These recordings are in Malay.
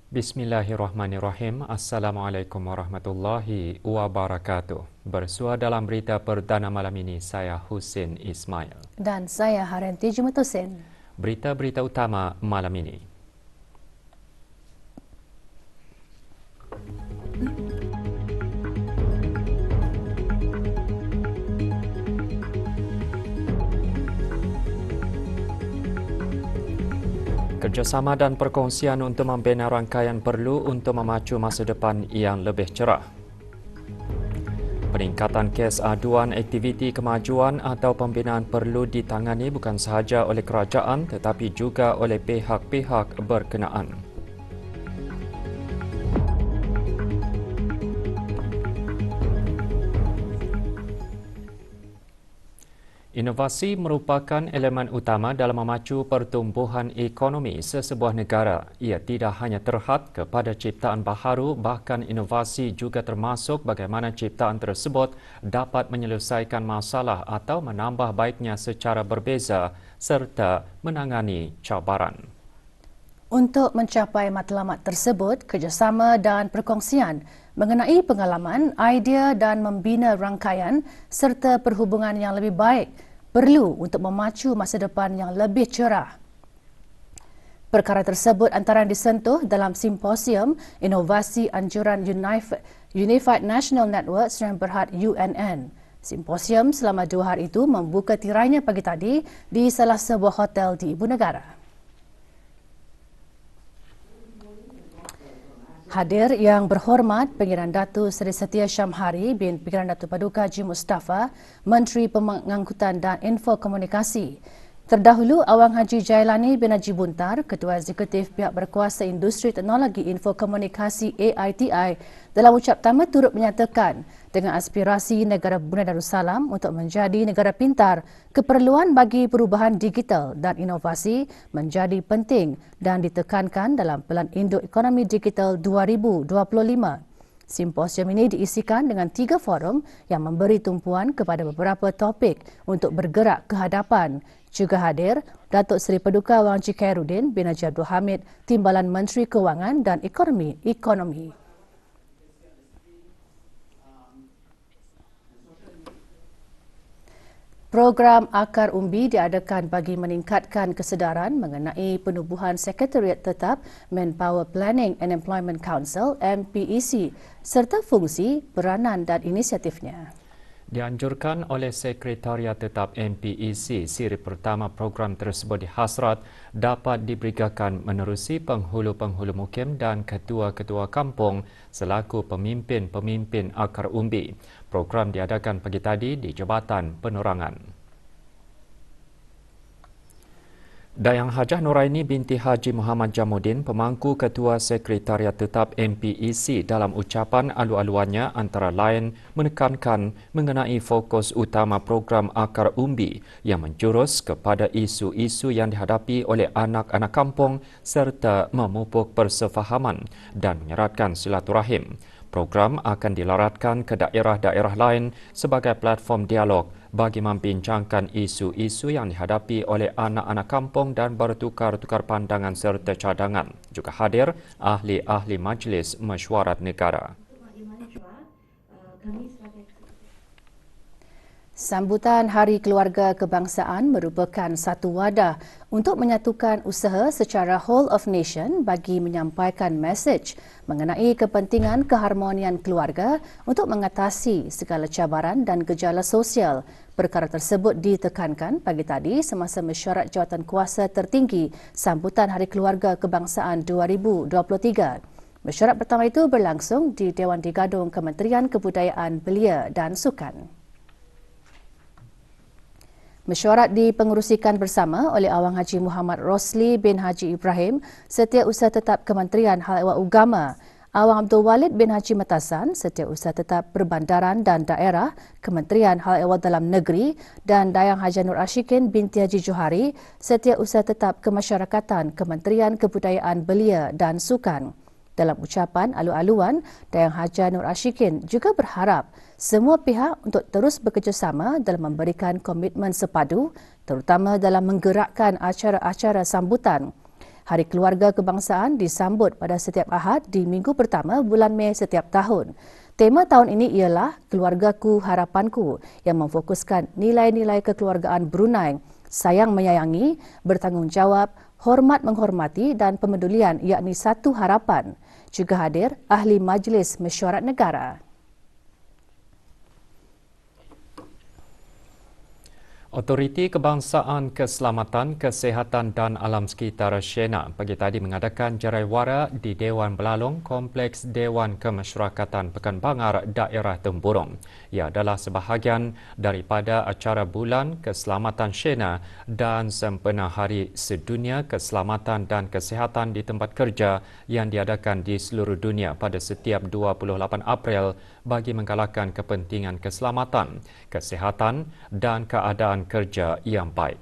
Bismillahirrahmanirrahim. Assalamualaikum warahmatullahi wabarakatuh. Bersua dalam berita perdana malam ini, saya Husin Ismail. Dan saya Harenti Jumetusin. Berita-berita utama malam ini. Kerjasama dan perkongsian untuk membina rangkaian perlu untuk memacu masa depan yang lebih cerah. Peningkatan kes aduan aktiviti kemajuan atau pembinaan perlu ditangani bukan sahaja oleh kerajaan tetapi juga oleh pihak-pihak berkenaan. Inovasi merupakan elemen utama dalam memacu pertumbuhan ekonomi sesebuah negara. Ia tidak hanya terhad kepada ciptaan baharu, bahkan inovasi juga termasuk bagaimana ciptaan tersebut dapat menyelesaikan masalah atau menambah baiknya secara berbeza serta menangani cabaran. Untuk mencapai matlamat tersebut, kerjasama dan perkongsian mengenai pengalaman, idea dan membina rangkaian serta perhubungan yang lebih baik perlu untuk memacu masa depan yang lebih cerah. Perkara tersebut antara disentuh dalam simposium Inovasi Anjuran Unified National Network yang berhad UNN. Simposium selama 2 hari itu membuka tirainya pagi tadi di salah sebuah hotel di Ibu Negara. Hadir yang berhormat Pengiran Datuk Seri Setia Syamhari bin Pengiran Datuk Paduka Haji Mustafa, Menteri Pengangkutan dan Infokomunikasi. Terdahulu Awang Haji Jailani bin Haji Buntar, Ketua Eksekutif Pihak Berkuasa Industri Teknologi Infokomunikasi AITI, dalam ucap pertama turut menyatakan dengan aspirasi negara Brunei Darussalam untuk menjadi negara pintar, keperluan bagi perubahan digital dan inovasi menjadi penting dan ditekankan dalam Pelan Induk Ekonomi Digital 2025. Simposium ini diisikan dengan 3 forum yang memberi tumpuan kepada beberapa topik untuk bergerak ke hadapan. Juga hadir Datuk Seri Paduka Wang Haji Khairuddin bin Haji Abdul Hamid, Timbalan Menteri Kewangan dan Ekonomi. Program Akar Umbi diadakan bagi meningkatkan kesedaran mengenai penubuhan Sekretariat Tetap Manpower Planning and Employment Council MPEC serta fungsi, peranan dan inisiatifnya. Dianjurkan oleh Sekretariat Tetap MPEC, siri pertama program tersebut dihasrat dapat diberikan menerusi penghulu-penghulu mukim dan ketua-ketua kampung selaku pemimpin-pemimpin akar umbi. Program diadakan pagi tadi di Jabatan Penerangan. Dayang Hajah Nuraini binti Haji Muhammad Jamuddin, pemangku Ketua Sekretariat Tetap MPEC, dalam ucapan alu-aluannya antara lain menekankan mengenai fokus utama program Akar Umbi yang menjurus kepada isu-isu yang dihadapi oleh anak-anak kampung serta memupuk persefahaman dan menyeratkan silaturahim. Program akan dilaratkan ke daerah-daerah lain sebagai platform dialog bagi membincangkan isu-isu yang dihadapi oleh anak-anak kampung dan bertukar-tukar pandangan serta cadangan. Juga hadir ahli-ahli Majlis Mesyuarat Negara. Sambutan Hari Keluarga Kebangsaan merupakan satu wadah untuk menyatukan usaha secara whole of nation bagi menyampaikan mesej mengenai kepentingan keharmonian keluarga untuk mengatasi segala cabaran dan gejala sosial. Perkara tersebut ditekankan pagi tadi semasa mesyuarat jawatan kuasa tertinggi Sambutan Hari Keluarga Kebangsaan 2023. Mesyuarat pertama itu berlangsung di Dewan di Gadung Kementerian Kebudayaan Belia dan Sukan. Mesyuarat dipengerusikan bersama oleh Awang Haji Muhammad Rosli bin Haji Ibrahim, Setiausaha Tetap Kementerian Hal Ehwal Agama, Awang Abdul Walid bin Haji Matasan, Setiausaha Tetap Perbandaran dan Daerah, Kementerian Hal Ehwal Dalam Negeri dan Dayang Haja Nur Ashikin binti Haji Johari, Setiausaha Tetap Kemasyarakatan, Kementerian Kebudayaan Belia dan Sukan. Dalam ucapan alu-aluan, Dayang Haja Nur Ashikin juga berharap semua pihak untuk terus bekerjasama dalam memberikan komitmen sepadu, terutama dalam menggerakkan acara-acara sambutan. Hari Keluarga Kebangsaan disambut pada setiap Ahad di minggu pertama bulan Mei setiap tahun. Tema tahun ini ialah Keluargaku Harapanku yang memfokuskan nilai-nilai kekeluargaan Brunei, sayang menyayangi, bertanggungjawab, hormat menghormati dan pemedulian yakni satu harapan. Juga hadir Ahli Majlis Mesyuarat Negara. Otoriti Kebangsaan Keselamatan, Kesihatan dan Alam Sekitar Shena pagi tadi mengadakan jaraiwara di Dewan Belalong Kompleks Dewan Kemasyarakatan Pekan Bangar, Daerah Tempurung. Ia adalah sebahagian daripada acara Bulan Keselamatan Shena dan sempena Hari Sedunia Keselamatan dan Kesihatan di Tempat Kerja yang diadakan di seluruh dunia pada setiap 28 April bagi menggalakkan kepentingan keselamatan, kesihatan dan keadaan kerja yang baik.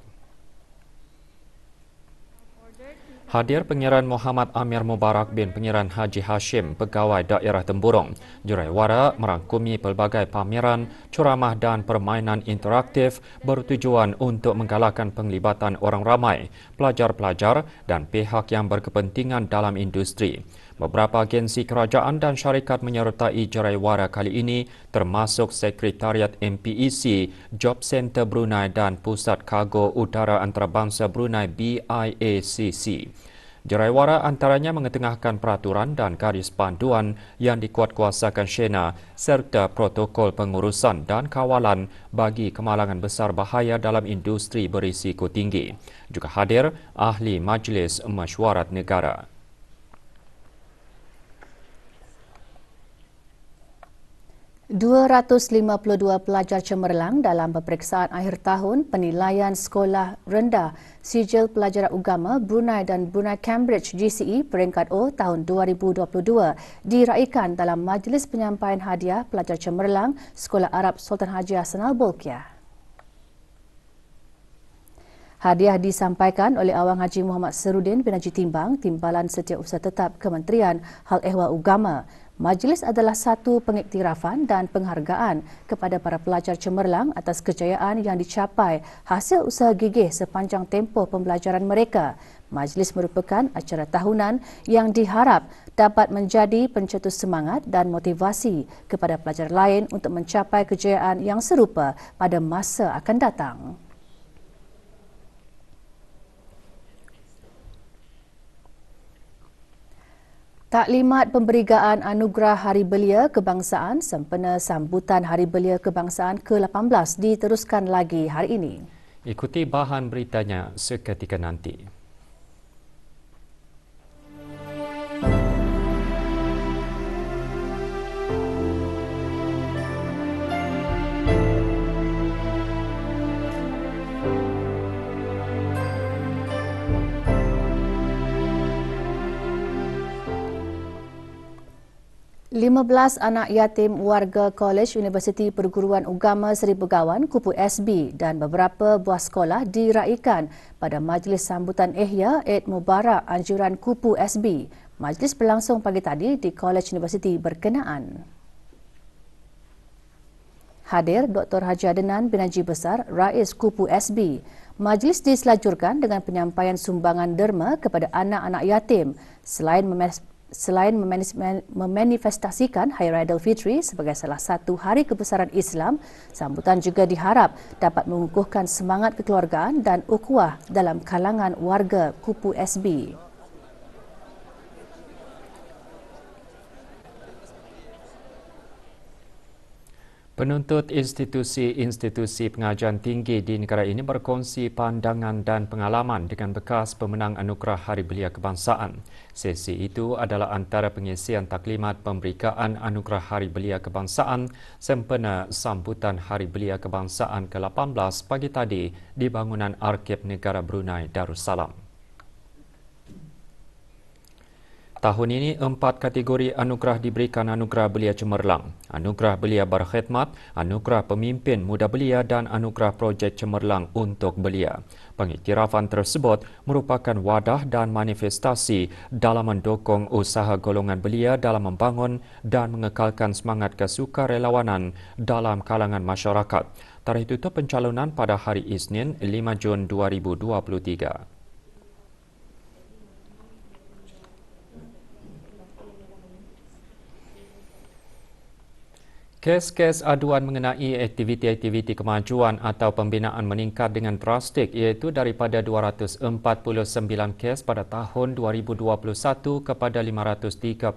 Hadir Pengiran Muhammad Amir Mubarak bin Pengiran Haji Hashim, Pegawai Daerah Tempurung. Juraiwara merangkumi pelbagai pameran, ceramah dan permainan interaktif bertujuan untuk menggalakkan penglibatan orang ramai, pelajar-pelajar dan pihak yang berkepentingan dalam industri. Beberapa agensi kerajaan dan syarikat menyertai jaraiwara kali ini termasuk Sekretariat MPEC, Job Center Brunei dan Pusat Kargo Udara Antarabangsa Brunei BIACC. Jaraiwara antaranya mengetengahkan peraturan dan garis panduan yang dikuatkuasakan Shena serta protokol pengurusan dan kawalan bagi kemalangan besar bahaya dalam industri berisiko tinggi. Juga hadir Ahli Majlis Mesyuarat Negara. 252 pelajar cemerlang dalam peperiksaan akhir tahun penilaian sekolah rendah Sijil Pelajaran Agama Brunei dan Brunei Cambridge GCE peringkat O tahun 2022 diraikan dalam majlis penyampaian hadiah pelajar cemerlang Sekolah Arab Sultan Haji Hassanal Bolkiah. Hadiah disampaikan oleh Awang Haji Muhammad Serudin bin Haji Timbang, Timbalan Setiausaha Tetap Kementerian Hal Ehwal Agama. Majlis adalah satu pengiktirafan dan penghargaan kepada para pelajar cemerlang atas kejayaan yang dicapai hasil usaha gigih sepanjang tempoh pembelajaran mereka. Majlis merupakan acara tahunan yang diharap dapat menjadi pencetus semangat dan motivasi kepada pelajar lain untuk mencapai kejayaan yang serupa pada masa akan datang. Taklimat pemberigaan Anugerah Hari Belia Kebangsaan sempena sambutan Hari Belia Kebangsaan ke-18 diteruskan lagi hari ini. Ikuti bahan beritanya seketika nanti. Belas anak yatim warga Kolej Universiti Perguruan Agama Seri Begawan Kupu SB dan beberapa buah sekolah diraikan pada Majlis Sambutan Ihya Eid Mubarak Anjuran Kupu SB. Majlis berlangsung pagi tadi di Kolej Universiti berkenaan. Hadir Dr. Haji Adenan bin Haji Besar, Rais Kupu SB. Majlis diselajurkan dengan penyampaian sumbangan derma kepada anak-anak yatim selain memanifestasikan Hari Raya Aidilfitri sebagai salah satu hari kebesaran Islam, sambutan juga diharap dapat mengukuhkan semangat kekeluargaan dan ukhuwah dalam kalangan warga Kupu SB. Penuntut institusi-institusi pengajian tinggi di negara ini berkongsi pandangan dan pengalaman dengan bekas pemenang Anugerah Hari Belia Kebangsaan. Sesi itu adalah antara pengisian taklimat pemberikaan Anugerah Hari Belia Kebangsaan sempena sambutan Hari Belia Kebangsaan ke-18 pagi tadi di bangunan Arkib Negara Brunei Darussalam. Tahun ini, 4 kategori anugerah diberikan Anugerah Belia Cemerlang, Anugerah Belia Berkhidmat, Anugerah Pemimpin Muda Belia dan Anugerah Projek Cemerlang untuk Belia. Pengiktirafan tersebut merupakan wadah dan manifestasi dalam mendukung usaha golongan belia dalam membangun dan mengekalkan semangat kesukarelawanan dalam kalangan masyarakat. Tarikh tutup pencalonan pada hari Isnin 5 Jun 2023. Kes-kes aduan mengenai aktiviti-aktiviti kemajuan atau pembinaan meningkat dengan drastik iaitu daripada 249 kes pada tahun 2021 kepada 539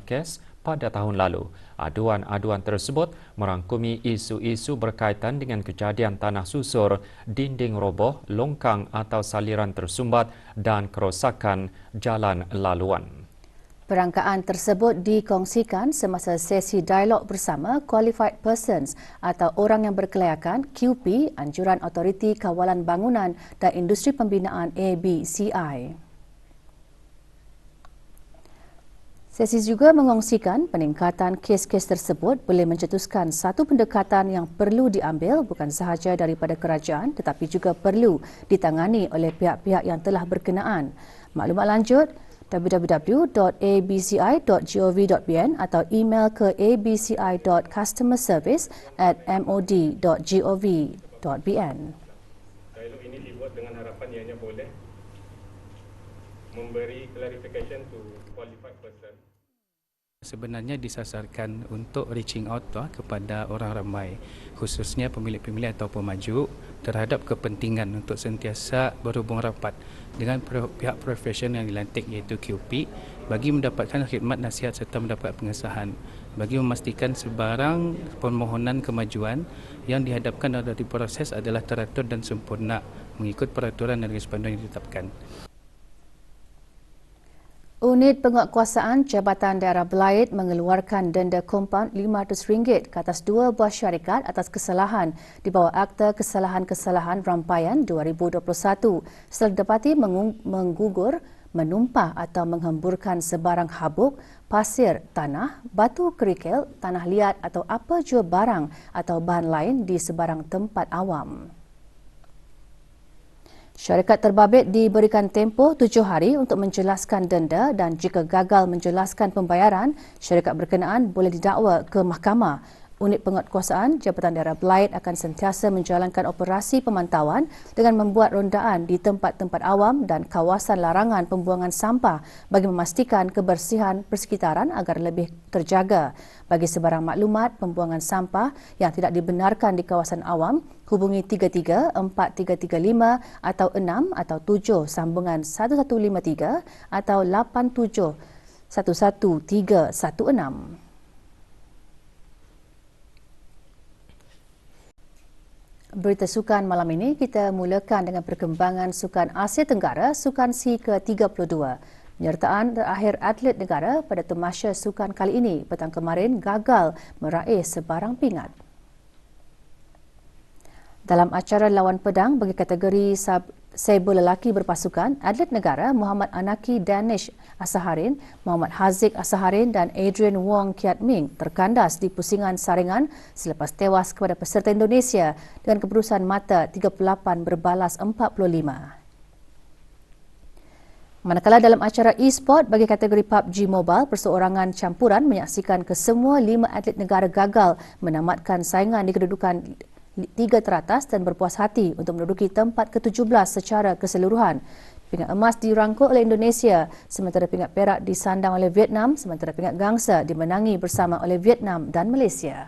kes pada tahun lalu. Aduan-aduan tersebut merangkumi isu-isu berkaitan dengan kejadian tanah susur, dinding roboh, longkang atau saliran tersumbat dan kerosakan jalan laluan. Perangkaan tersebut dikongsikan semasa sesi dialog bersama Qualified Persons atau orang yang berkelayakan QP Anjuran Autoriti Kawalan Bangunan dan Industri Pembinaan ABCI. Sesi juga mengongsikan peningkatan kes-kes tersebut boleh mencetuskan satu pendekatan yang perlu diambil bukan sahaja daripada kerajaan tetapi juga perlu ditangani oleh pihak-pihak yang telah berkenaan. Maklumat lanjut www.abci.gov.bn atau email ke abci.customerservice@mod.gov.bn. Dialog ini dibuat dengan harapan ianya boleh memberi clarification to qualified person. Sebenarnya disasarkan untuk reaching out kepada orang ramai, khususnya pemilik-pemilik atau pemaju terhadap kepentingan untuk sentiasa berhubung rapat dengan pihak profesional yang dilantik iaitu QP bagi mendapatkan khidmat nasihat serta mendapat pengesahan bagi memastikan sebarang permohonan kemajuan yang dihadapkan atau diproses adalah teratur dan sempurna mengikut peraturan dan garis panduan yang ditetapkan. Unit Penguatkuasaan Jabatan Daerah Belait mengeluarkan denda kompaun RM500 ke atas dua buah syarikat atas kesalahan di bawah Akta Kesalahan-Kesalahan Rampaian 2021 setelah didapati menggugur, menumpah atau menghamburkan sebarang habuk, pasir, tanah, batu kerikil, tanah liat atau apa jua barang atau bahan lain di sebarang tempat awam. Syarikat terbabit diberikan tempoh 7 hari untuk menjelaskan denda dan jika gagal menjelaskan pembayaran, syarikat berkenaan boleh didakwa ke mahkamah. Unit Penguatkuasaan Jabatan Daerah Belait akan sentiasa menjalankan operasi pemantauan dengan membuat rondaan di tempat-tempat awam dan kawasan larangan pembuangan sampah bagi memastikan kebersihan persekitaran agar lebih terjaga. Bagi sebarang maklumat pembuangan sampah yang tidak dibenarkan di kawasan awam, hubungi 33 4335 atau 6 atau 7 sambungan 1153 atau 87 11316. Berita sukan malam ini kita mulakan dengan perkembangan Sukan Asia Tenggara Sukan C ke-32. Penyertaan terakhir atlet negara pada tamasya sukan kali ini petang kemarin gagal meraih sebarang pingat. Dalam acara lawan pedang bagi kategori sable lelaki berpasukan, atlet negara Muhammad Anaki Danish Asaharin, Muhammad Haziq Asaharin dan Adrian Wong Kiat Ming terkandas di pusingan saringan selepas tewas kepada peserta Indonesia dengan keputusan mata 38 berbalas 45. Manakala dalam acara e-sport bagi kategori PUBG Mobile, perseorangan campuran menyaksikan kesemua 5 atlet negara gagal menamatkan saingan di kedudukan 3 teratas dan berpuas hati untuk menduduki tempat ke-17 secara keseluruhan. Pingat emas dirangkul oleh Indonesia, sementara pingat perak disandang oleh Vietnam, sementara pingat gangsa dimenangi bersama oleh Vietnam dan Malaysia.